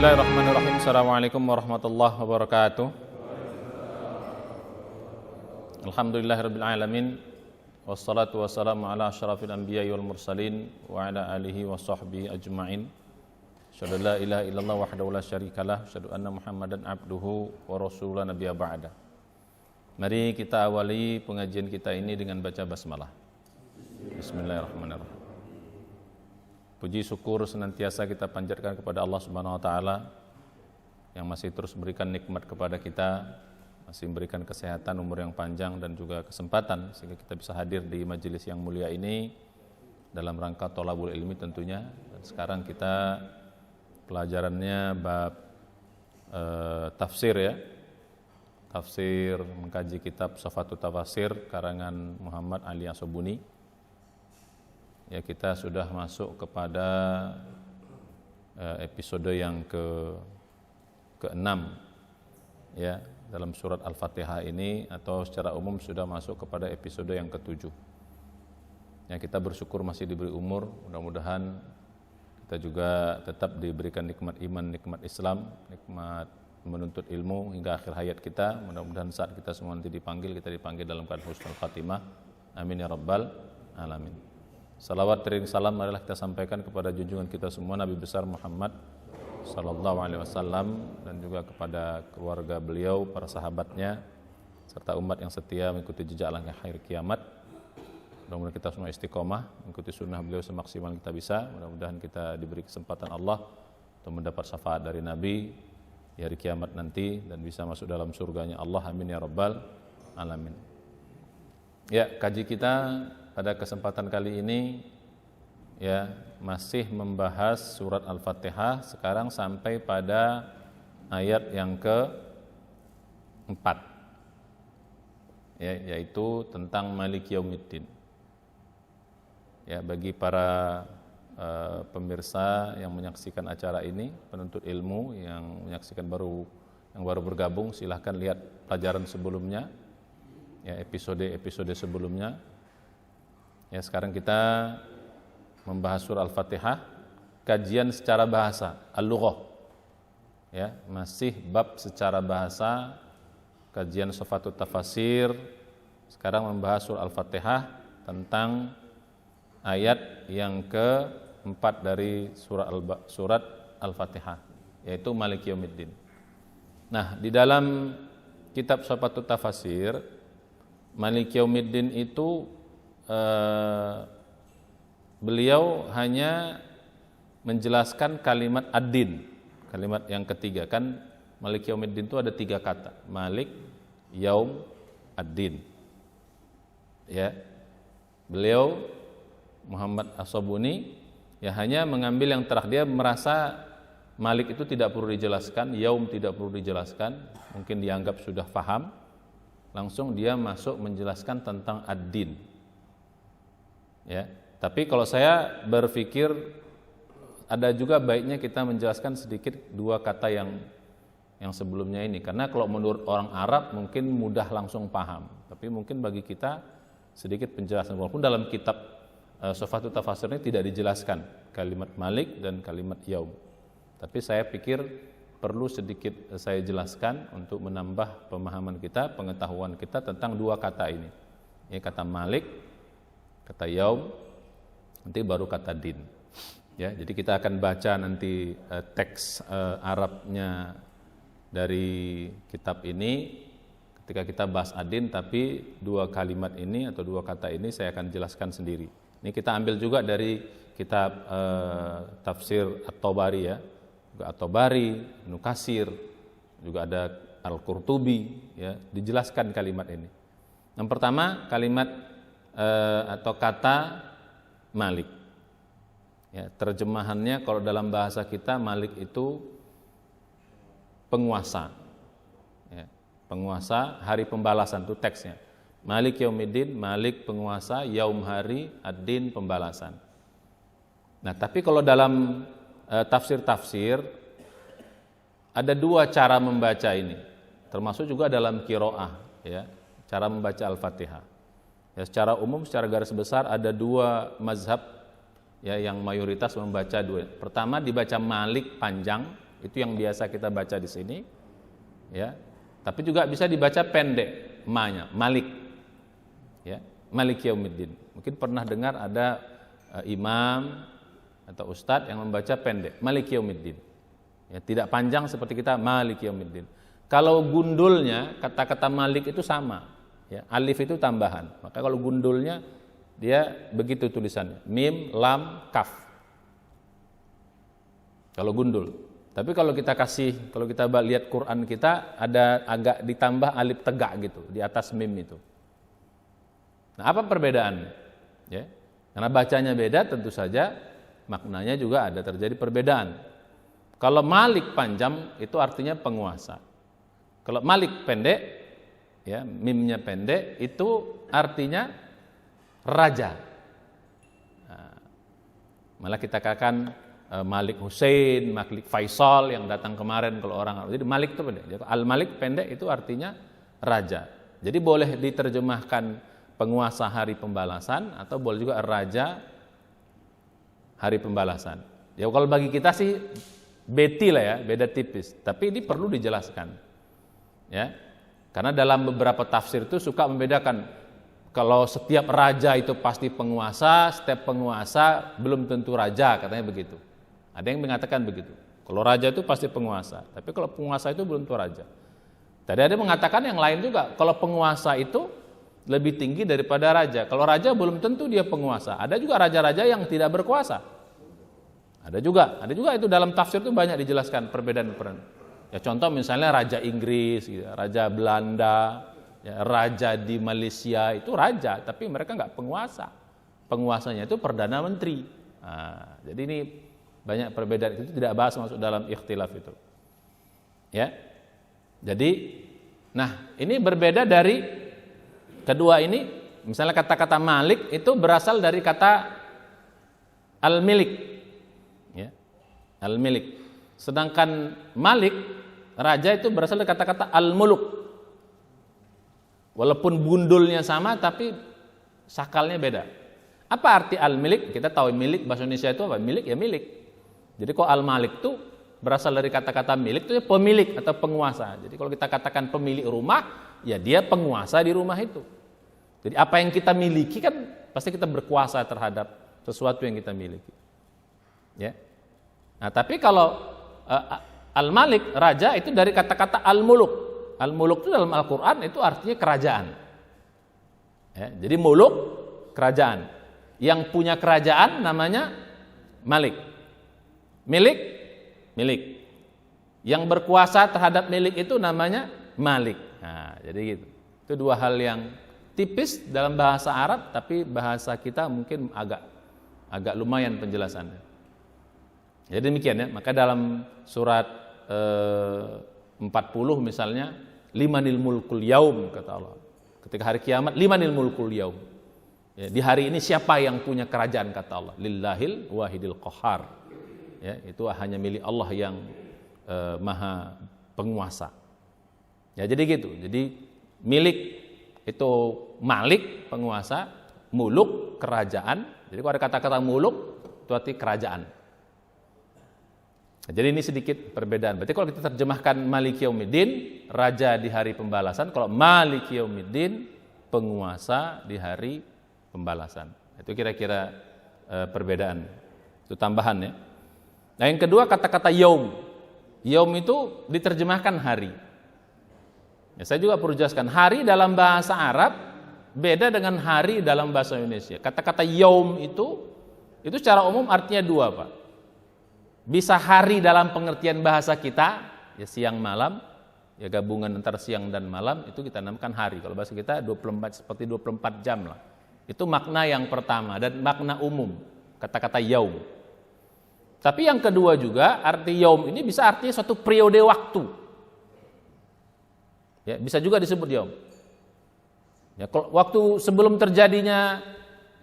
Bismillahirrahmanirrahim. Assalamualaikum warahmatullahi wabarakatuh. Alhamdulillahirabbil alamin. Wassalatu wassalamu ala asyrafil anbiya'i wal mursalin wa ala alihi wa sahbihi ajma'in. Asyhadu an la ilaha illallah wahdahu la syarikalah, asyhadu anna Muhammadan abduhu wa rasuluhu nabiyya ba'da. Mari kita awali pengajian kita ini dengan baca basmalah. Bismillahirrahmanirrahim. Puji syukur senantiasa kita panjatkan kepada Allah Subhanahu wa taala yang masih terus memberikan nikmat kepada kita, masih memberikan kesehatan, umur yang panjang dan juga kesempatan sehingga kita bisa hadir di majelis yang mulia ini dalam rangka thalabul ilmi tentunya. Dan sekarang kita pelajarannya bab tafsir ya. Tafsir mengkaji kitab Safatut Tafasir karangan Muhammad Ali As-Sabuni. Ya, kita sudah masuk kepada episode yang ke-6 ya dalam surat Al-Fatihah ini, atau secara umum sudah masuk kepada episode yang ke-7. Ya, kita bersyukur masih diberi umur, mudah-mudahan kita juga tetap diberikan nikmat iman, nikmat Islam, nikmat menuntut ilmu hingga akhir hayat kita. Mudah-mudahan saat kita semua nanti dipanggil, kita dipanggil dalam keadaan husnul khatimah. Amin ya rabbal alamin. Salawat dan salam marilah kita sampaikan kepada junjungan kita semua Nabi besar Muhammad sallallahu alaihi wasallam, dan juga kepada keluarga beliau, para sahabatnya, serta umat yang setia mengikuti jejak langkah akhir kiamat. Mudah-mudahan kita semua istiqomah mengikuti sunnah beliau semaksimal kita bisa. Mudah-mudahan kita diberi kesempatan Allah untuk mendapat syafaat dari Nabi di hari kiamat nanti dan bisa masuk dalam surganya Allah. Amin ya rabbal alamin. Ya, kaji kita pada kesempatan kali ini ya masih membahas surat Al-Fatihah, sekarang sampai pada ayat yang ke-4 ya, yaitu tentang Maliki Yaumiddin. Ya, bagi para pemirsa yang menyaksikan acara ini, penuntut ilmu yang menyaksikan baru bergabung, silahkan lihat pelajaran sebelumnya ya, episode sebelumnya. Ya, sekarang kita membahas surah Al-Fatihah, kajian secara bahasa, al-lughah. Ya, masih bab secara bahasa, kajian Safatut Tafasir. Sekarang membahas surah Al-Fatihah tentang ayat yang ke-4 dari surat Al-Fatihah, yaitu Maliki Yaumiddin. Nah, di dalam kitab Safatut Tafasir, Maliki Yaumiddin itu beliau hanya menjelaskan kalimat ad-din, kalimat yang ketiga. Kan Malik Yaumiddin itu ada 3 kata, Malik, Yaum, ad-din. Ya, beliau Muhammad As-Sabuni ya hanya mengambil yang terakhir. Dia merasa Malik itu tidak perlu dijelaskan, Yaum tidak perlu dijelaskan, mungkin dianggap sudah paham. Langsung dia masuk menjelaskan tentang ad-din. Ya, tapi kalau saya berpikir ada juga baiknya kita menjelaskan sedikit 2 kata yang sebelumnya ini, karena kalau menurut orang Arab mungkin mudah langsung paham, tapi mungkin bagi kita sedikit penjelasan, walaupun dalam kitab Safatut Tafasir ini tidak dijelaskan kalimat Malik dan kalimat Yaum, tapi saya pikir perlu sedikit saya jelaskan untuk menambah pemahaman kita, pengetahuan kita tentang 2 kata ini. Ini kata Malik, kata Yaum, nanti baru kata din. Ya, jadi kita akan baca nanti teks Arabnya dari kitab ini ketika kita bahas ad-din, tapi 2 kalimat ini atau 2 kata ini saya akan jelaskan sendiri. Ini kita ambil juga dari kitab tafsir At-Tabari ya, juga At-Tabari, Ibnu Katsir, juga ada Al-Qurtubi ya, dijelaskan kalimat ini. Yang pertama kalimat atau kata Malik. Ya, terjemahannya kalau dalam bahasa kita Malik itu penguasa. Ya, penguasa, hari pembalasan itu teksnya. Malik Yaumiddin, Malik penguasa, Yaum hari, ad-din pembalasan. Nah, tapi kalau dalam tafsir-tafsir ada 2 cara membaca ini. Termasuk juga dalam qiraah ya, cara membaca Al-Fatihah. Ya, secara umum, secara garis besar ada 2 mazhab ya yang mayoritas membaca 2. Pertama dibaca Malik panjang Itu yang biasa kita baca di sini. Ya. Tapi juga bisa dibaca pendek ma-nya, Malik. Ya, Maliki Yaumiddin. Mungkin pernah dengar ada imam atau ustadz yang membaca pendek Maliki Yaumiddin. Ya, tidak panjang seperti kita Maliki Yaumiddin. Kalau gundulnya kata-kata Malik itu sama. Ya, alif itu tambahan. Maka kalau gundulnya dia begitu tulisannya, mim, lam, kaf. Kalau gundul. Tapi kalau kita lihat Quran kita ada agak ditambah alif tegak gitu di atas mim itu. Nah, apa perbedaannya? Ya. Karena bacanya beda, tentu saja maknanya juga ada terjadi perbedaan. Kalau Malik panjang itu artinya penguasa. Kalau Malik pendek, ya, mimnya pendek itu artinya raja. Nah, malah kita katakan Malik Hussein, Malik Faisal yang datang kemarin kalau orang. Jadi Malik itu pendek. Al-Malik pendek itu artinya raja. Jadi boleh diterjemahkan penguasa hari pembalasan atau boleh juga raja hari pembalasan. Ya kalau bagi kita sih beti lah ya, beda tipis. Tapi ini perlu dijelaskan. Ya. Karena dalam beberapa tafsir itu suka membedakan kalau setiap raja itu pasti penguasa, setiap penguasa belum tentu raja, katanya begitu. Ada yang mengatakan begitu. Kalau raja itu pasti penguasa, tapi kalau penguasa itu belum tentu raja. Tadi ada yang mengatakan yang lain juga, kalau penguasa itu lebih tinggi daripada raja. Kalau raja belum tentu dia penguasa. Ada juga raja-raja yang tidak berkuasa. Ada juga itu dalam tafsir itu banyak dijelaskan perbedaan. Ya contoh misalnya raja Inggris, gitu, raja Belanda, ya, raja di Malaysia itu raja, tapi mereka nggak penguasa. Penguasanya itu perdana menteri. Nah, jadi ini banyak perbedaan, itu tidak bahas masuk dalam ikhtilaf itu. Ya. Jadi, nah ini berbeda dari kedua ini. Misalnya kata-kata Malik itu berasal dari kata al-milik. Ya. Al-milik. Sedangkan Malik, raja itu berasal dari kata-kata al-muluk. Walaupun gundulnya sama tapi sakalnya beda. Apa arti al-milik? Kita tahu milik bahasa Indonesia itu apa? Milik ya milik. Jadi kok al-malik itu berasal dari kata-kata milik itu ya pemilik atau penguasa. Jadi kalau kita katakan pemilik rumah, ya dia penguasa di rumah itu. Jadi apa yang kita miliki kan pasti kita berkuasa terhadap sesuatu yang kita miliki. Ya. Nah, tapi kalau al-malik, raja itu dari kata-kata al-muluk. Al-muluk itu dalam Al-Qur'an itu artinya kerajaan. Ya, jadi muluk kerajaan. Yang punya kerajaan namanya malik. Milik. Yang berkuasa terhadap milik itu namanya malik. Nah, jadi gitu. Itu dua hal yang tipis dalam bahasa Arab, tapi bahasa kita mungkin agak lumayan penjelasannya. Jadi demikian ya. Maka dalam surat 40 misalnya, limanil mulkul yaum kata Allah. Ketika hari kiamat, limanil mulkul yaum. Ya, di hari ini siapa yang punya kerajaan kata Allah? Lillahil wahidil qahar. Ya, itu hanya milik Allah yang maha penguasa. Ya, jadi gitu. Jadi milik itu malik penguasa, muluk kerajaan. Jadi kalau ada kata-kata muluk itu arti kerajaan. Nah, jadi ini sedikit perbedaan. Berarti kalau kita terjemahkan Maliki Yaumiddin, raja di hari pembalasan. Kalau Maliki Yaumiddin, penguasa di hari pembalasan. Itu kira-kira perbedaan. Itu tambahan ya. Nah yang kedua kata-kata yaum. Yaum itu diterjemahkan hari. Ya, saya juga perlu jelaskan, hari dalam bahasa Arab beda dengan hari dalam bahasa Indonesia. Kata-kata yaum itu secara umum artinya dua, Pak. Bisa hari dalam pengertian bahasa kita, ya siang malam, ya gabungan antara siang dan malam, itu kita namakan hari. Kalau bahasa kita 24 seperti 24 jam lah. Itu makna yang pertama dan makna umum kata-kata yaum. Tapi yang kedua juga arti yaum ini bisa artinya suatu periode waktu. Ya, bisa juga disebut yaum. Ya, kalau waktu sebelum terjadinya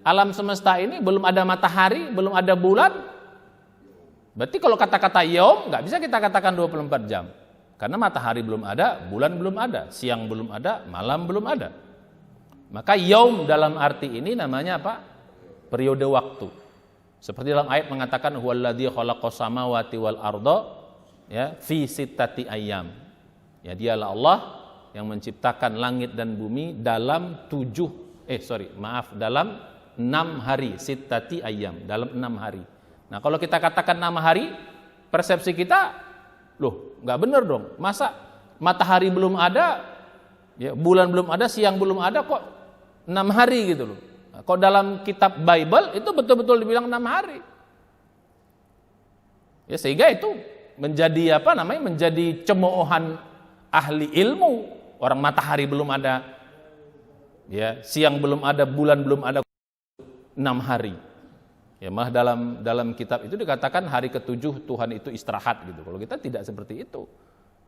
alam semesta ini belum ada matahari, belum ada bulan. Berarti kalau kata-kata yaum nggak bisa kita katakan 24 jam. Karena matahari belum ada, bulan belum ada, siang belum ada, malam belum ada. Maka yaum dalam arti ini namanya apa? Periode waktu. Seperti dalam ayat mengatakan huwallazi khalaqas samawati wal arda ya fi sittati ayyam. Ya, dialah Allah yang menciptakan langit dan bumi dalam dalam 6 hari, sittati ayyam, dalam 6 hari. Nah, kalau kita katakan 6 hari, persepsi kita, loh, nggak benar dong. Masa matahari belum ada, ya, bulan belum ada, siang belum ada, kok 6 hari gitu loh. Nah, kok dalam kitab Bible itu betul-betul dibilang 6 hari. Ya, sehingga itu menjadi menjadi cemoohan ahli ilmu. Orang matahari belum ada, ya, siang belum ada, bulan belum ada, 6 hari. Ya, malah dalam kitab itu dikatakan hari ke-7 Tuhan itu istirahat gitu. Kalau kita tidak seperti itu.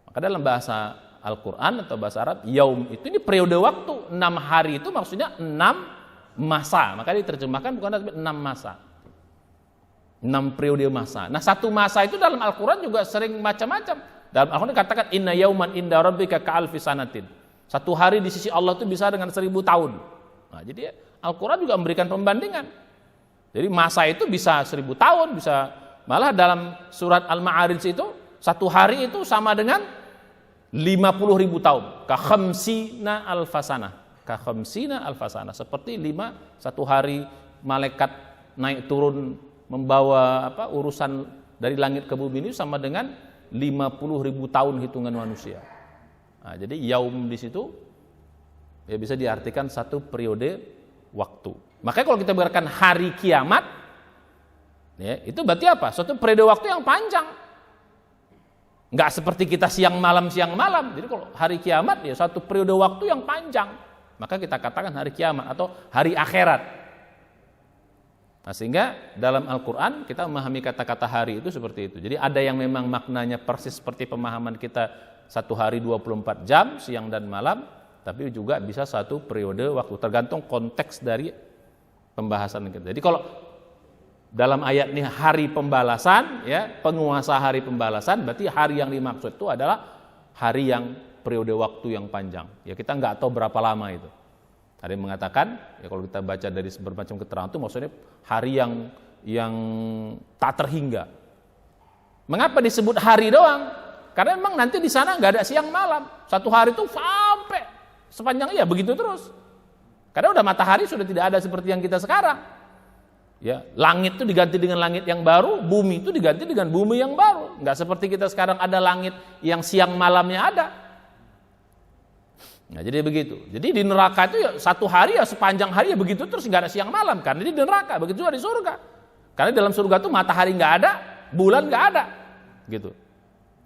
Maka dalam bahasa Al-Quran atau bahasa Arab, yaum itu ini periode waktu. 6 hari itu maksudnya 6 masa. Maka diterjemahkan bukan 6 masa. 6 periode masa. Nah, satu masa itu dalam Al-Quran juga sering macam-macam. Dalam Al-Quran dikatakan inna yauman inda rabbika ka'alfi sanatin. Satu hari di sisi Allah itu bisa dengan 1000 tahun. Nah, jadi Al-Quran juga memberikan pembandingan. Jadi masa itu bisa 1000 tahun, bisa malah dalam surat Al-Ma'arij itu satu hari itu sama dengan 50.000 tahun. Ka khamsina alfasana. Seperti satu hari malaikat naik turun membawa urusan dari langit ke bumi ini sama dengan 50.000 tahun hitungan manusia. Nah, jadi yaum di situ ya bisa diartikan satu periode waktu. Makanya kalau kita berkatakan hari kiamat, ya, itu berarti apa? Suatu periode waktu yang panjang. Enggak seperti kita siang malam. Jadi kalau hari kiamat ya satu periode waktu yang panjang. Maka kita katakan hari kiamat atau hari akhirat. Nah, sehingga dalam Al-Quran kita memahami kata-kata hari itu seperti itu. Jadi ada yang memang maknanya persis seperti pemahaman kita satu hari 24 jam, siang dan malam, tapi juga bisa satu periode waktu, tergantung konteks dari pembahasan kita. Jadi kalau dalam ayat ini hari pembalasan, ya, penguasa hari pembalasan, berarti hari yang dimaksud itu adalah hari yang periode waktu yang panjang. Ya, kita nggak tahu berapa lama itu. Ada yang mengatakan, ya kalau kita baca dari bermacam keterangan itu maksudnya hari yang tak terhingga. Mengapa disebut hari doang? Karena memang nanti di sana nggak ada siang malam. Satu hari itu sampai sepanjang begitu terus. Karena udah matahari sudah tidak ada seperti yang kita sekarang. Ya, langit itu diganti dengan langit yang baru, bumi itu diganti dengan bumi yang baru. Nggak seperti kita sekarang ada langit yang siang malamnya ada. Nah, jadi begitu. Jadi di neraka itu ya satu hari ya sepanjang hari ya begitu terus, nggak ada siang malam. Karena di neraka, begitu juga di surga. Karena dalam surga itu matahari nggak ada, bulan nggak ada, gitu.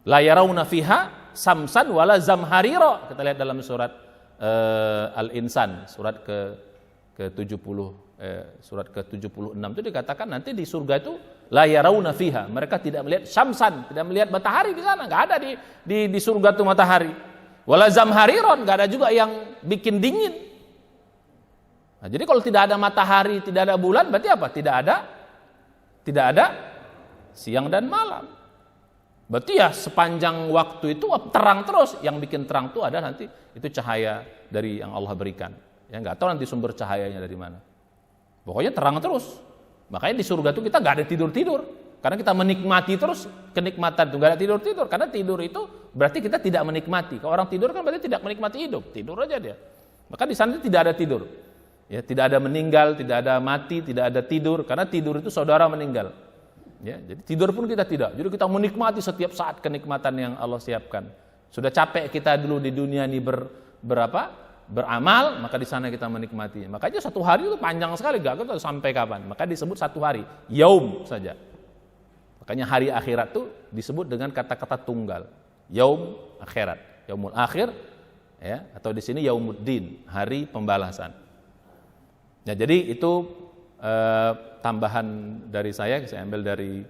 La yarawna fiha samsan wala zamharira. Kita lihat dalam surat Al-Insan, surat ke-70, surat ke-76 itu dikatakan nanti di surga itu la yarawna fiha, mereka tidak melihat syamsan, tidak melihat matahari di sana, nggak ada di surga itu matahari. Wala zamhariron, nggak ada juga yang bikin dingin. Nah, jadi kalau tidak ada matahari, tidak ada bulan, berarti apa? Tidak ada siang dan malam. Berarti ya sepanjang waktu itu terang terus. Yang bikin terang itu ada nanti itu cahaya dari yang Allah berikan. Ya, nggak tahu nanti sumber cahayanya dari mana. Pokoknya terang terus. Makanya di surga itu kita nggak ada tidur. Karena kita menikmati terus kenikmatan itu, gak ada tidur. Karena tidur itu berarti kita tidak menikmati. Kalau orang tidur kan berarti tidak menikmati hidup, tidur aja dia. Maka di sana tidak ada tidur. Ya, tidak ada meninggal, tidak ada mati, tidak ada tidur. Karena tidur itu saudara meninggal. Ya, jadi tidur pun kita tidak. Jadi kita menikmati setiap saat kenikmatan yang Allah siapkan. Sudah capek kita dulu di dunia ini beramal, maka di sana kita menikmati. Makanya satu hari itu panjang sekali, gak tahu sampai kapan. Maka disebut satu hari, yaum saja. Makanya hari akhirat itu disebut dengan kata-kata tunggal. Yaum akhirat, yaumul akhir, ya, atau di sini yaumuddin, hari pembalasan. Ya, jadi itu tambahan dari saya ambil dari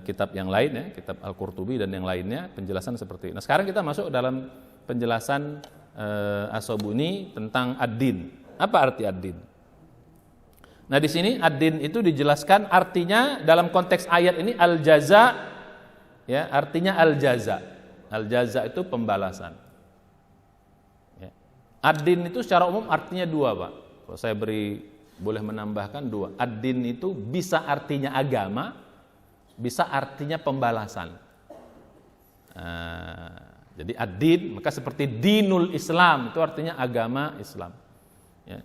kitab yang lain, ya, kitab Al-Qurtubi dan yang lainnya, penjelasan seperti ini. Nah, sekarang kita masuk dalam penjelasan As-Sabuni tentang ad-din. Apa arti ad-din? Nah, di sini ad-din itu dijelaskan artinya dalam konteks ayat ini al-jaza, ya, artinya al-jaza. Al-jaza itu pembalasan. Ya. Ad-din itu secara umum artinya dua, Pak. Kalau saya boleh menambahkan dua. Ad-din itu bisa artinya agama, bisa artinya pembalasan. Jadi ad-din maka seperti dinul Islam itu artinya agama Islam. Ya.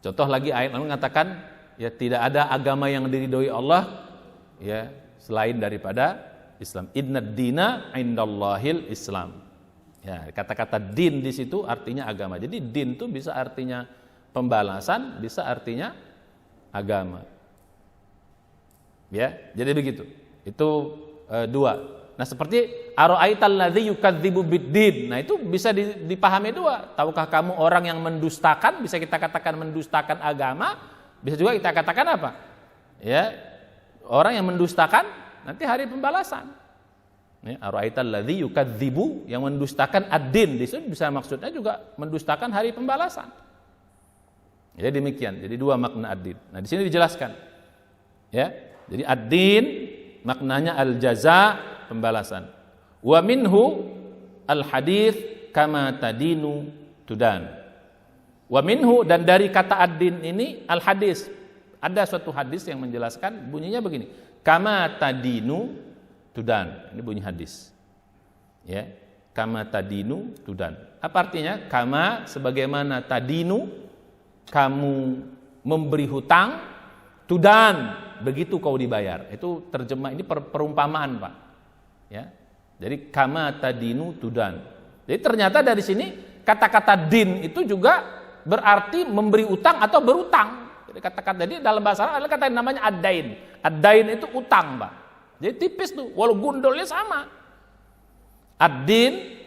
Contoh lagi ayat lalu mengatakan ya tidak ada agama yang diridhoi Allah ya selain daripada Islam. Innad dina indallahil Islam. Ya, kata-kata din di situ artinya agama. Jadi din itu bisa artinya pembalasan, bisa artinya agama. Ya, jadi begitu. Itu dua. Nah, seperti ara'aital ladzi yukadzibu biddin. Nah, itu bisa dipahami dua. Tahukah kamu orang yang mendustakan, bisa kita katakan mendustakan agama, bisa juga kita katakan apa? Ya, orang yang mendustakan nanti hari pembalasan. Ya, ara'aital ladzi yukadzibu, yang mendustakan ad-din, di situ bisa maksudnya juga mendustakan hari pembalasan. Ya, demikian. Jadi dua makna ad-din. Nah, di sini dijelaskan. Ya. Jadi ad-din maknanya al-jaza, pembalasan. Wa minhu al-hadits kama tadinu tudan. Wa minhu, dan dari kata ad-din ini al-hadis. Ada suatu hadis yang menjelaskan bunyinya begini. Kama tadinu tudan. Ini bunyi hadis. Ya. Kama tadinu tudan. Apa artinya? Kama sebagaimana tadinu kamu memberi hutang, tudan begitu kau dibayar. Itu terjemah, ini perumpamaan, Pak. Ya. Jadi kama tadinu tudan. Jadi ternyata dari sini kata-kata din itu juga berarti memberi utang atau berutang. Jadi kata-kata jadi dalam bahasa Arab adalah kata yang namanya ad-dain. Ad-dain itu utang, Pak. Jadi tipis tuh, walau gundulnya sama. Ad-din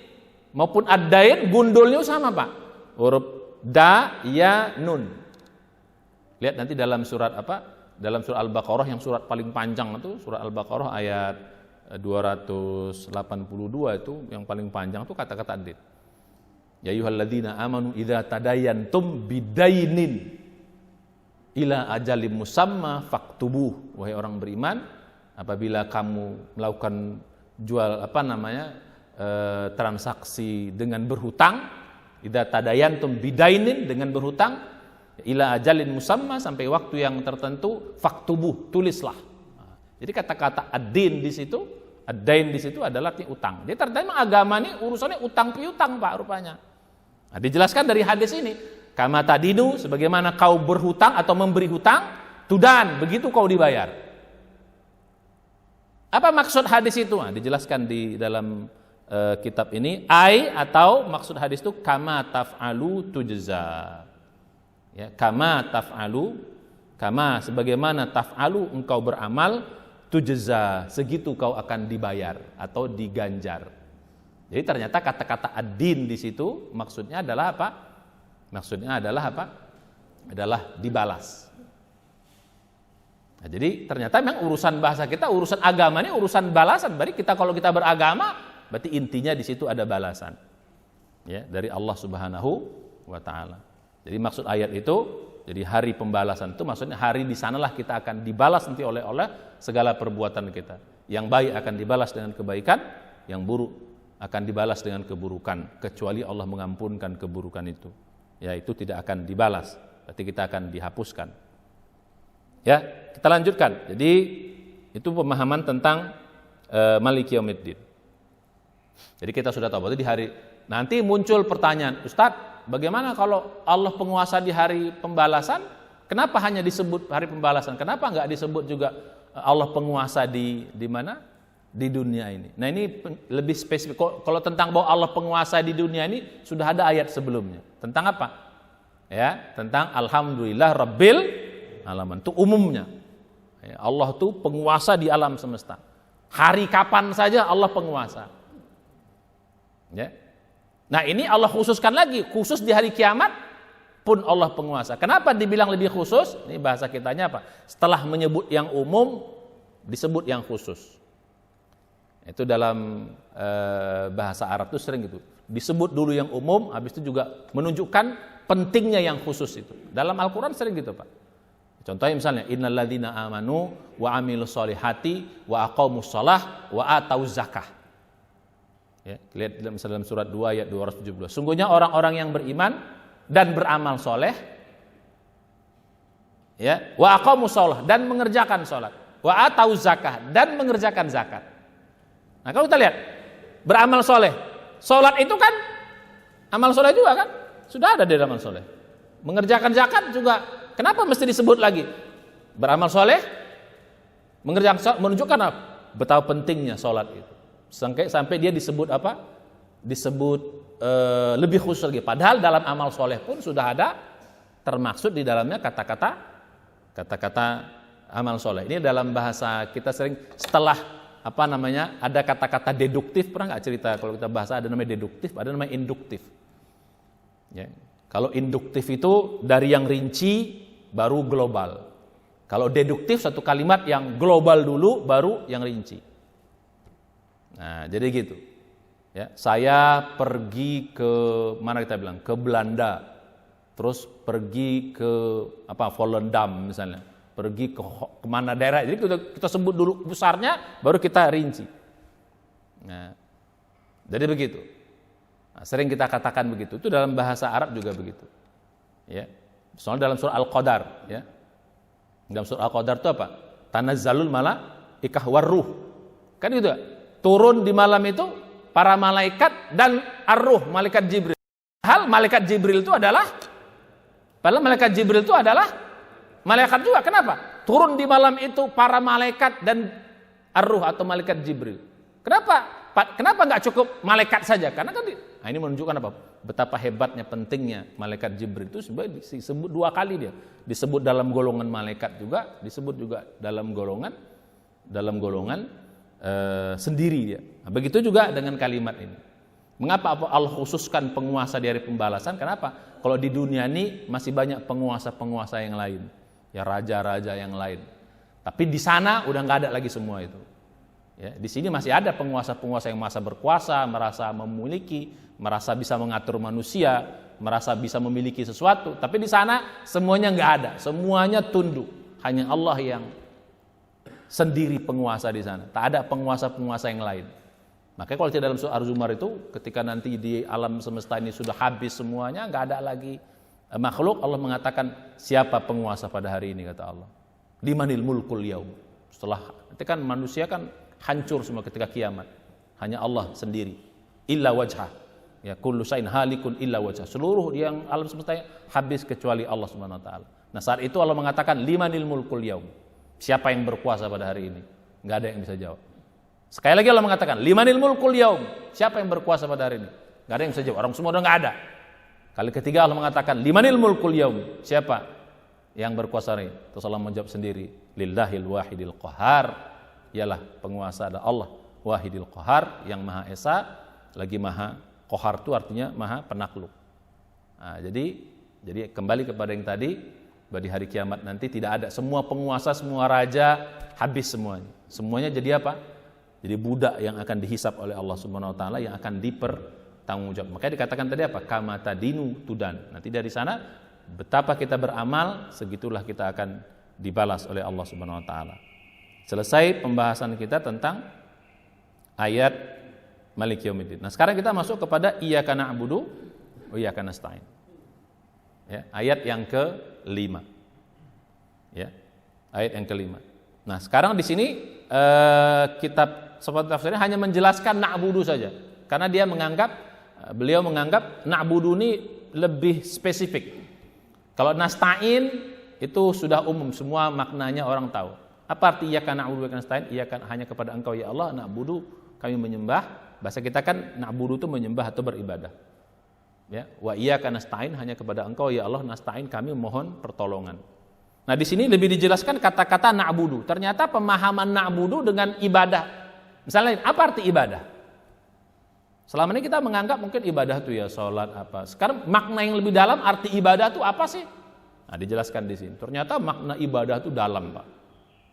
maupun ad-dain gundulnya sama, Pak. Huruf da, ya, nun. Lihat nanti dalam surat apa? Dalam surah Al-Baqarah yang surat paling panjang itu, surah Al-Baqarah ayat 282 itu yang paling panjang itu kata-kata ad-din. Ya ayyuhalladzina amanu idza tadayantum bidainin ila ajalim musamma faktubuh. Wahai orang beriman, apabila kamu melakukan transaksi dengan berhutang, idza tadayantum bidainin, dengan berhutang, ila ajalin musamma, sampai waktu yang tertentu, faktubuh, tulislah. Jadi kata-kata ad-din di situ, ad-dain di situ adalah utang. Jadi ternyata agama ini urusannya utang piutang, Pak, rupanya. Nah, dijelaskan dari hadis ini, kama tadinu, sebagaimana kau berhutang atau memberi hutang, tudan, begitu kau dibayar. Apa maksud hadis itu? Nah, dijelaskan di dalam kitab ini, atau maksud hadis itu kama taf'alu tujza. Ya, kama taf'alu, kama sebagaimana taf'alu engkau beramal, tujza, segitu kau akan dibayar atau diganjar. Jadi ternyata kata-kata ad-din di situ maksudnya adalah apa? Maksudnya adalah apa? Adalah dibalas. Nah, jadi ternyata memang urusan bahasa kita, urusan agama ini urusan balasan. Berarti kita kalau kita beragama, berarti intinya di situ ada balasan. Ya, dari Allah Subhanahu wa taala. Jadi maksud ayat itu, jadi hari pembalasan itu maksudnya hari di sanalah kita akan dibalas nanti oleh segala perbuatan kita. Yang baik akan dibalas dengan kebaikan, yang buruk akan dibalas dengan keburukan, kecuali Allah mengampunkan keburukan itu. Ya, itu tidak akan dibalas, berarti kita akan dihapuskan. Ya, kita lanjutkan. Jadi itu pemahaman tentang Maliki Yaumiddin. Jadi kita sudah tahu berarti di hari nanti muncul pertanyaan, Ustadz, bagaimana kalau Allah penguasa di hari pembalasan? Kenapa hanya disebut hari pembalasan? Kenapa enggak disebut juga Allah penguasa di mana? Di dunia ini. Nah, ini lebih spesifik. Kalau tentang bahwa Allah penguasa di dunia ini sudah ada ayat sebelumnya. Tentang apa? Ya, tentang alhamdulillah rabbil alamin. Itu umumnya. Ya, Allah itu penguasa di alam semesta. Hari kapan saja Allah penguasa. Ya. Nah, ini Allah khususkan lagi, khusus di hari kiamat pun Allah penguasa. Kenapa dibilang lebih khusus? Ini bahasa kitanya apa? Setelah menyebut yang umum, disebut yang khusus. Itu dalam bahasa Arab itu sering gitu. Disebut dulu yang umum, habis itu juga menunjukkan pentingnya yang khusus itu. Dalam Al-Quran sering gitu, Pak. Contohnya misalnya, innalladzina amanu wa amilus solihati wa aqamus shalah wa atauz zakah. Ya, lihat dalam surat 2 ayat 217. Sungguhnya orang-orang yang beriman dan beramal soleh, ya, wa aqamus shalah, dan mengerjakan sholat, wa atauz zakah, dan mengerjakan zakat. Nah, kalau kita lihat beramal soleh. Sholat itu kan amal soleh juga kan? Sudah ada di amal soleh. Mengerjakan zakat juga. Kenapa mesti disebut lagi? Beramal soleh, mengerjakan sholat, menunjukkan apa? Betapa pentingnya sholat itu. Sampai dia disebut apa? Disebut lebih khusus lagi. Padahal dalam amal soleh pun sudah ada termaksud di dalamnya kata-kata amal soleh. Ini dalam bahasa kita sering setelah ada kata-kata deduktif. Pernah nggak cerita kalau kita bahasa ada namanya deduktif, ada namanya induktif. Ya. Kalau induktif itu dari yang rinci baru global. Kalau deduktif satu kalimat yang global dulu baru yang rinci. Nah, jadi gitu. Ya, saya pergi ke mana kita bilang? Ke Belanda. Terus pergi ke Volendam misalnya. Pergi ke mana daerah. Jadi kita sebut dulu besarnya baru kita rinci. Nah, jadi begitu. Nah, sering kita katakan begitu. Itu dalam bahasa Arab juga begitu. Ya. Soalnya dalam surah Al-Qadar, ya. Dalam surah Al-Qadar itu apa? Tanazzalul malaikah warruh. Kan gitu. Turun di malam itu para malaikat dan ar-ruh, malaikat Jibril. Malaikat Jibril itu adalah malaikat juga. Kenapa? Turun di malam itu para malaikat dan ar-ruh atau malaikat Jibril. Kenapa nggak cukup malaikat saja? Karena kan ini menunjukkan apa? Betapa hebatnya, pentingnya malaikat Jibril itu sebenarnya disebut 2 kali dia. Disebut dalam golongan malaikat juga, disebut juga dalam golongan sendiri dia. Nah, begitu juga dengan kalimat ini. Mengapa Allah khususkan penguasa di hari pembalasan? Kenapa? Kalau di dunia ini masih banyak penguasa-penguasa yang lain, ya raja-raja yang lain. Tapi di sana udah nggak ada lagi semua itu. Ya, di sini masih ada penguasa-penguasa yang merasa berkuasa, merasa memiliki, merasa bisa mengatur manusia, merasa bisa memiliki sesuatu. Tapi di sana semuanya nggak ada, semuanya tunduk. Hanya Allah yang sendiri penguasa di sana. Tak ada penguasa-penguasa yang lain. Makanya kalau dalam surah Az-Zumar itu, ketika nanti di alam semesta ini sudah habis semuanya, nggak ada lagi makhluk, Allah mengatakan siapa penguasa pada hari ini, kata Allah. Limanil mulkul yaum. Setelah itu kan manusia kan hancur semua ketika kiamat. Hanya Allah sendiri. Illa wajhah. Ya, kullu syai'in halikun illa wajhah. Seluruh yang alam semesta habis kecuali Allah Subhanahu wa taala. Nah, saat itu Allah mengatakan limanil mulkul yaum. Siapa yang berkuasa pada hari ini? Enggak ada yang bisa jawab. Sekali lagi Allah mengatakan limanil mulkul yaum. Siapa yang berkuasa pada hari ini? Enggak ada yang bisa jawab. Orang semua udah enggak ada. Kali ketiga Allah mengatakan limanil mulkul yaum. Siapa yang berkuasa hari ini? Terus Allah menjawab sendiri, lillahil wahidil qahar. Ialah penguasa adalah Allah wahidil qahar, yang maha esa, lagi maha qahar itu artinya maha penakluk. Nah, jadi kembali kepada yang tadi, di hari kiamat nanti tidak ada semua penguasa, semua raja habis semuanya. Semuanya jadi apa? Jadi budak yang akan dihisap oleh Allah Subhanahu wa taala, yang akan dipertanggungjawab. Makanya dikatakan tadi apa? Kama tadinu tudan. Nanti dari sana betapa kita beramal, segitulah kita akan dibalas oleh Allah Subhanahu wa taala. Selesai pembahasan kita tentang ayat Maliki Yaumiddin. Nah, sekarang kita masuk kepada iyyaka na'budu wa iyyaka nasta'in. Ya, ayat yang ke-5. Ya. Ayat yang ke-5. Nah, sekarang di sini kitab Sifat Tafsirnya hanya menjelaskan na'budu saja. Karena beliau menganggap na'budu ini lebih spesifik. Kalau nasta'in itu sudah umum, semua maknanya orang tahu. Apa arti iyyaka na'budu wa iyyaka nasta'in? Iyyaka hanya kepada Engkau ya Allah, na'budu kami menyembah. Bahasa kita kan na'budu itu menyembah atau beribadah. Ya, wa iyyaka nasta'in hanya kepada Engkau ya Allah, nasta'in kami mohon pertolongan. Nah, di sini lebih dijelaskan kata-kata na'budu. Ternyata pemahaman na'budu dengan ibadah. Misalnya apa arti ibadah? Selama ini kita menganggap mungkin ibadah itu ya sholat apa. Sekarang makna yang lebih dalam, arti ibadah itu apa sih? Nah, dijelaskan di sini. Ternyata makna ibadah itu dalam, Pak.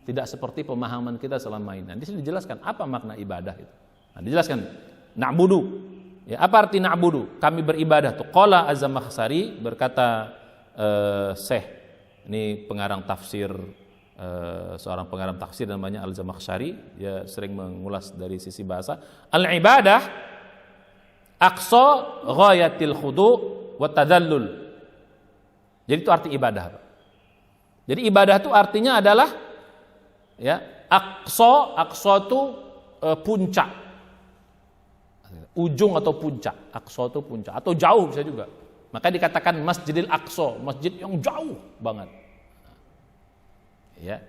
Tidak seperti pemahaman kita selama ini. Nah, di sini dijelaskan apa makna ibadah itu. Nah, dijelaskan na'budu. Ya, apa arti na'budu? Kami beribadah tuh. Qala Az-Zamakhsyari, berkata Syekh, ini pengarang tafsir, seorang pengarang tafsir namanya Al-Zamakhsyari, dia sering mengulas dari sisi bahasa. Al-ibadah aqsa ghayatil khudu' wa tadallul. Jadi itu arti ibadah, Pak. Jadi ibadah itu artinya adalah ya, aqsa itu puncak. ujung atau puncak. Aqsa itu puncak atau jauh bisa juga. Maka dikatakan Masjidil Aqsa, masjid yang jauh banget. Ya.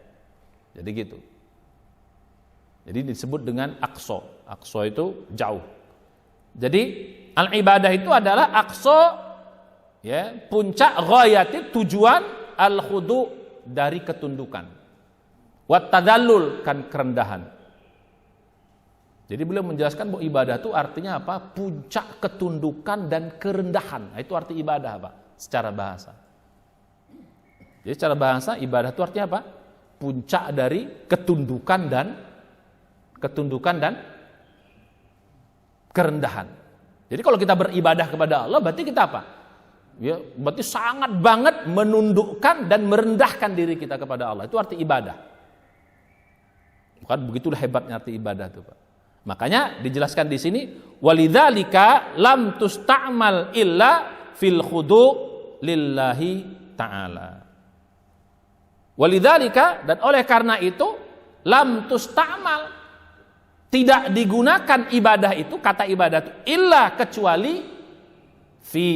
Jadi gitu. Jadi disebut dengan Aqsa. Aqsa itu jauh. Jadi al-ibadah itu adalah aqsa, ya, puncak, ghayati, tujuan al-khudu, dari ketundukan. Wat tadallul, kan kerendahan. Jadi beliau menjelaskan bahwa ibadah itu artinya apa? Puncak ketundukan dan kerendahan. Nah, itu arti ibadah apa? Secara bahasa. Jadi secara bahasa ibadah itu artinya apa? Puncak dari ketundukan dan kerendahan. Jadi kalau kita beribadah kepada Allah, berarti kita apa? Ya, berarti sangat banget menundukkan dan merendahkan diri kita kepada Allah. Itu arti ibadah. Bukan begitulah hebatnya arti ibadah itu, Pak. Makanya dijelaskan di sini, walidzalika lam tusta'mal illa fil khudu lillahi ta'ala. Walidzalika, dan oleh karena itu lam tusta'mal, tidak digunakan ibadah itu, kata ibadah itu, illa kecuali fi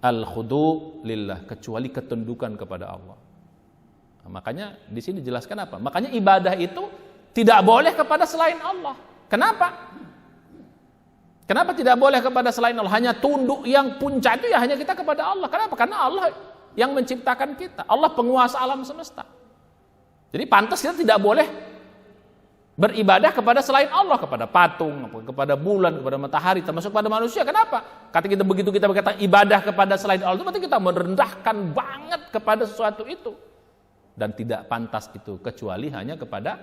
al-khudu lillah, kecuali ketundukan kepada Allah. Nah, makanya di sini dijelaskan apa? Makanya ibadah itu tidak boleh kepada selain Allah. Kenapa? Kenapa tidak boleh kepada selain Allah? Hanya tunduk yang puncak itu ya hanya kita kepada Allah. Kenapa? Karena Allah yang menciptakan kita. Allah penguasa alam semesta. Jadi pantas kita tidak boleh beribadah kepada selain Allah, kepada patung, kepada bulan, kepada matahari, termasuk pada manusia. Kenapa? Kata kita begitu kita berkata ibadah kepada selain Allah, itu berarti kita merendahkan banget kepada sesuatu itu. Dan tidak pantas itu kecuali hanya kepada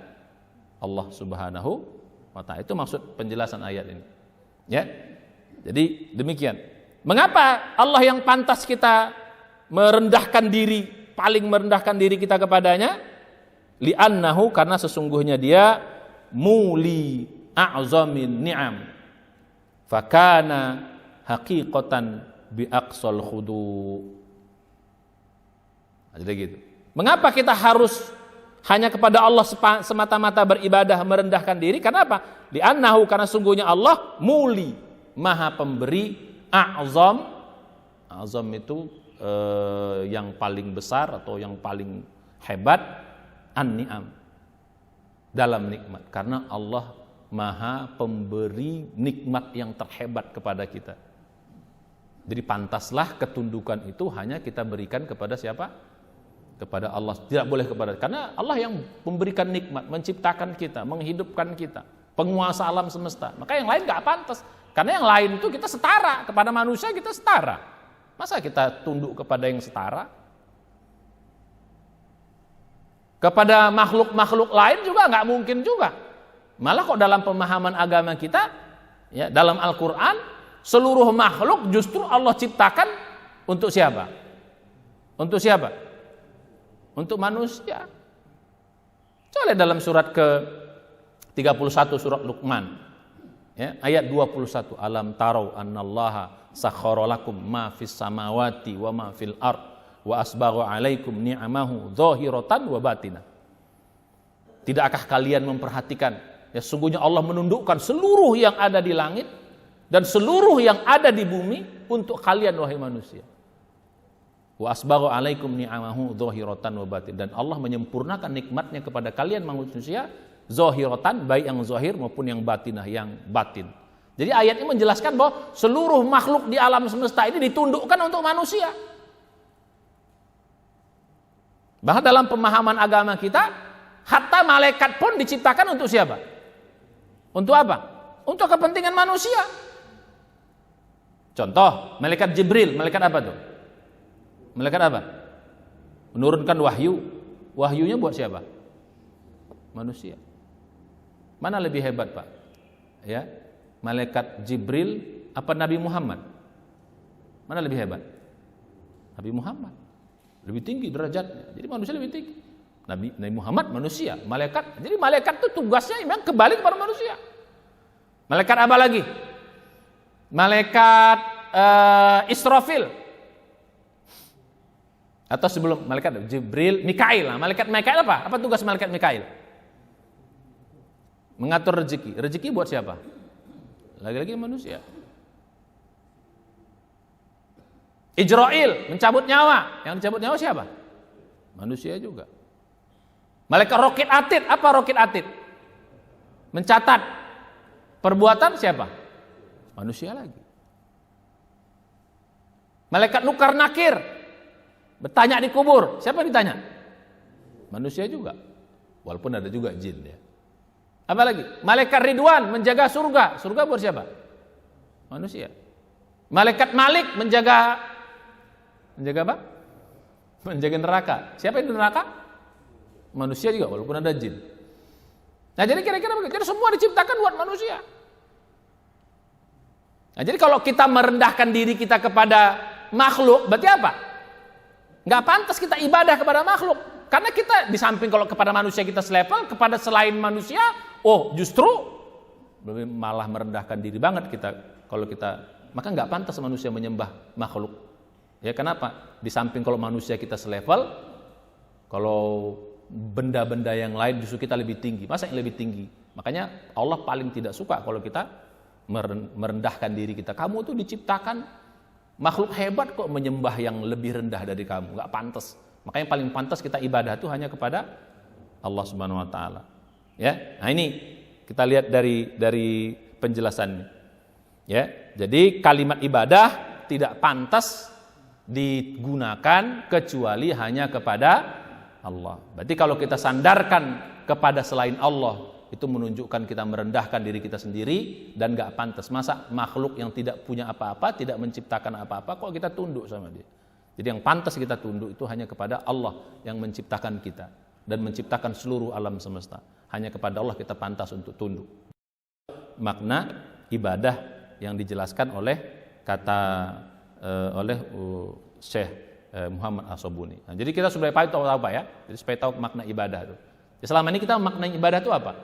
Allah Subhanahu wa ta'ala. Itu maksud penjelasan ayat ini. Ya. Jadi demikian. Mengapa Allah yang pantas kita merendahkan diri, paling merendahkan diri kita kepadanya? Li'annahu, karena sesungguhnya dia muli a'zamin ni'am. Fakana haqiqatan bi aqsal khudu. Jadi gitu. Mengapa kita harus hanya kepada Allah semata-mata beribadah, merendahkan diri? Karena apa? Li'annahu, karena sungguhnya Allah muli, maha pemberi, a'zam. A'zam itu yang paling besar atau yang paling hebat, an-ni'am, dalam nikmat. Karena Allah maha pemberi nikmat yang terhebat kepada kita. Jadi pantaslah ketundukan itu hanya kita berikan kepada siapa? Kepada Allah. Tidak boleh kepada, karena Allah yang memberikan nikmat, menciptakan kita, menghidupkan kita, penguasa alam semesta. Maka yang lain gak pantas. Karena yang lain itu kita setara, kepada manusia kita setara. Masa kita tunduk kepada yang setara? Kepada makhluk-makhluk lain juga gak mungkin juga. Malah kok dalam pemahaman agama kita, ya, dalam Al-Quran, seluruh makhluk justru Allah ciptakan untuk siapa? Untuk siapa? Untuk manusia. Coba dalam surat ke-31 surat Luqman, ya, ayat 21, alam tarau annallaha sakhkhara lakum ma fis samawati wa ma fil ard wa asbagha alaikum ni'amahu dhahiratan wa batinah. Tidakkah kalian memperhatikan, ya, sungguhnya Allah menundukkan seluruh yang ada di langit dan seluruh yang ada di bumi untuk kalian wahai manusia. Wa asbagha alaikum ni'amahu dhahiratan wa batin, dan Allah menyempurnakan nikmatnya kepada kalian manusia zahiratan, baik yang zahir maupun yang batinah, yang batin. Jadi ayat ini menjelaskan bahwa seluruh makhluk di alam semesta ini ditundukkan untuk manusia. Bahkan dalam pemahaman agama kita, hatta malaikat pun diciptakan untuk siapa? Untuk apa? Untuk kepentingan manusia. Contoh, malaikat Jibril, malaikat apa tuh? Malaikat apa? Menurunkan wahyu. Wahyunya buat siapa? Manusia. Mana lebih hebat, Pak? Ya, malaikat Jibril apa Nabi Muhammad? Mana lebih hebat? Nabi Muhammad. Lebih tinggi derajatnya. Jadi manusia lebih tinggi. Nabi Muhammad manusia, malaikat. Jadi malaikat itu tugasnya memang kembali kepada manusia. Malaikat apa lagi? Malaikat Israfil. Atau sebelum malaikat Jibril, Mikail. Nah, malaikat Mikail apa? Apa tugas malaikat Mikail? Mengatur rezeki. Rezeki buat siapa? lagi-lagi manusia. Ijrail mencabut nyawa, yang dicabut nyawa siapa? Manusia juga. Malaikat Raqib Atid, apa Raqib Atid? Mencatat perbuatan siapa? Manusia lagi. Malaikat Munkar Nakir bertanya di kubur, siapa yang ditanya? Manusia juga. Walaupun ada juga jin ya. Apa lagi? Malaikat Ridwan menjaga surga. Surga buat siapa? Manusia. Malaikat Malik menjaga apa? Menjaga neraka. Siapa yang di neraka? Manusia juga, walaupun ada jin. Nah, jadi kira-kira begitu. Jadi semua diciptakan buat manusia. Nah, jadi kalau kita merendahkan diri kita kepada makhluk, berarti apa? Nggak pantas kita ibadah kepada makhluk. Karena kita di samping kalau kepada manusia kita selevel, kepada selain manusia, justru malah merendahkan diri banget kita. Kalau kita, maka nggak pantas manusia menyembah makhluk. Ya kenapa? Di samping kalau manusia kita selevel, kalau benda-benda yang lain justru kita lebih tinggi. Masa yang lebih tinggi? Makanya Allah paling tidak suka kalau kita merendahkan diri kita. Kamu tuh diciptakan makhluk hebat kok menyembah yang lebih rendah dari kamu. Nggak pantas. Makanya paling pantas kita ibadah itu hanya kepada Allah Subhanahu wa taala. Ya. Nah, ini kita lihat dari penjelasannya. Ya. Jadi kalimat ibadah tidak pantas digunakan kecuali hanya kepada Allah. Berarti kalau kita sandarkan kepada selain Allah, itu menunjukkan kita merendahkan diri kita sendiri dan enggak pantas. Masa makhluk yang tidak punya apa-apa, tidak menciptakan apa-apa kok kita tunduk sama dia. Jadi yang pantas kita tunduk itu hanya kepada Allah yang menciptakan kita dan menciptakan seluruh alam semesta. Hanya kepada Allah kita pantas untuk tunduk. Makna ibadah yang dijelaskan oleh Syekh Muhammad As-Sobuni. Nah, jadi kita sudah tahu apa ya? Jadi supaya tahu makna ibadah itu. Selama ini kita makna ibadah itu apa?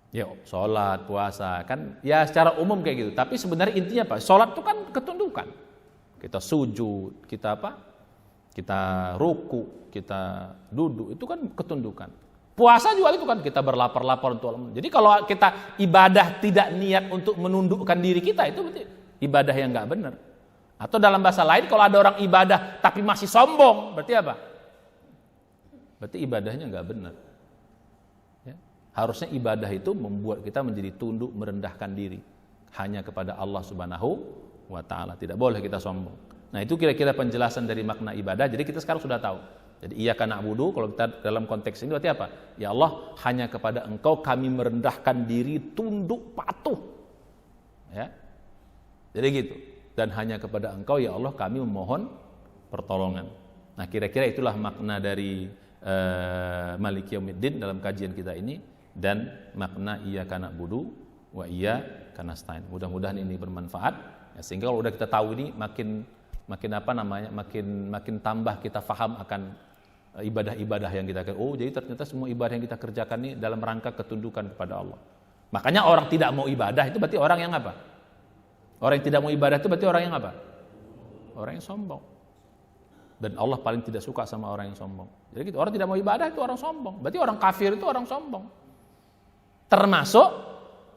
Ya, sholat, puasa, kan ya secara umum kayak gitu. Tapi sebenarnya intinya apa? Sholat itu kan ketundukan. Kita sujud, kita apa? Kita ruku, kita duduk, itu kan ketundukan. Puasa juga itu kan kita berlapar-lapar untuk Allah. Jadi kalau kita ibadah tidak niat untuk menundukkan diri kita, itu berarti ibadah yang enggak benar. Atau dalam bahasa lain, kalau ada orang ibadah tapi masih sombong, berarti apa? Berarti ibadahnya enggak benar. Ya. Harusnya ibadah itu membuat kita menjadi tunduk, merendahkan diri hanya kepada Allah Subhanahu wa ta'ala. Tidak boleh kita sombong. Nah, itu kira-kira penjelasan dari makna ibadah. Jadi kita sekarang sudah tahu. Jadi iyyaka na'budu, kalau kita dalam konteks ini berarti apa? Ya Allah, hanya kepada Engkau kami merendahkan diri, tunduk, patuh. Ya. Jadi gitu. Dan hanya kepada Engkau ya Allah kami memohon pertolongan. Nah, kira-kira itulah makna dari Maliki Yaumiddin dalam kajian kita ini, dan makna iyyaka na'budu wa iyyaka nasta'in. Mudah-mudahan ini bermanfaat. Ya, sehingga kalau udah kita tahu ini makin tambah kita faham akan ibadah-ibadah yang kita kerjakan. Jadi ternyata semua ibadah yang kita kerjakan ini dalam rangka ketundukan kepada Allah. Makanya orang tidak mau ibadah itu berarti orang yang apa? Orang yang tidak mau ibadah itu berarti orang yang apa? Orang yang sombong. Dan Allah paling tidak suka sama orang yang sombong. Jadi gitu, orang tidak mau ibadah itu orang sombong. Berarti orang kafir itu orang sombong. Termasuk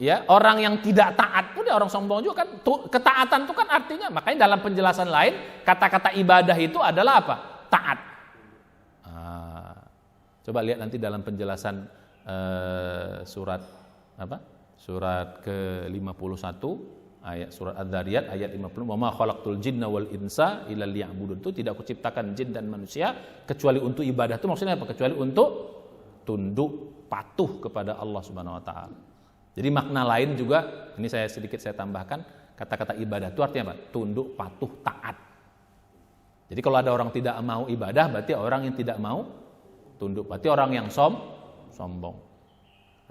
ya, orang yang tidak taat pun ya orang sombong juga kan. Ketaatan itu kan artinya, makanya dalam penjelasan lain kata-kata ibadah itu adalah apa? Taat. Coba lihat nanti dalam penjelasan surat apa? Surat ke-51 ayat surat Adz-Dzariyat ayat 50. Wa ma khalaqtul jinna wal insa illa liya'budun. Itu tidak kuciptakan jin dan manusia kecuali untuk ibadah. Itu maksudnya apa? Kecuali untuk tunduk, patuh kepada Allah Subhanahu wa taala. Jadi makna lain juga, ini saya tambahkan, kata-kata ibadah itu artinya apa? Tunduk, patuh, taat. Jadi kalau ada orang tidak mau ibadah, berarti orang yang tidak mau tunduk, berarti orang yang sombong.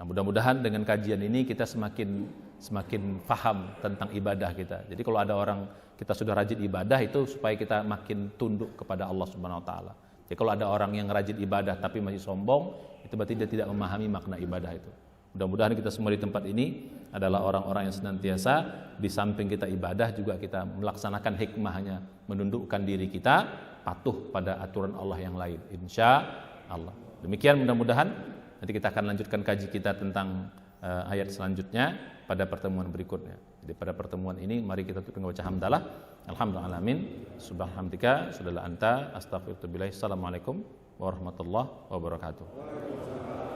Nah, mudah-mudahan dengan kajian ini kita semakin paham tentang ibadah kita. Jadi kalau ada orang kita sudah rajin ibadah itu supaya kita makin tunduk kepada Allah Subhanahu wa taala. Jadi kalau ada orang yang rajin ibadah tapi masih sombong, itu berarti dia tidak memahami makna ibadah itu. Mudah-mudahan kita semua di tempat ini adalah orang-orang yang senantiasa di samping kita ibadah juga kita melaksanakan hikmahnya, menundukkan diri kita patuh pada aturan Allah yang lain, insya Allah. Demikian mudah-mudahan nanti kita akan lanjutkan kaji kita tentang ayat selanjutnya. pada pertemuan berikutnya. Jadi pada pertemuan ini mari kita tutup dengan baca hamdalah. Alhamdulillahalamin. Subhanallah, sudahlah anta, astaghfirullah. Assalamualaikum warahmatullahi wabarakatuh.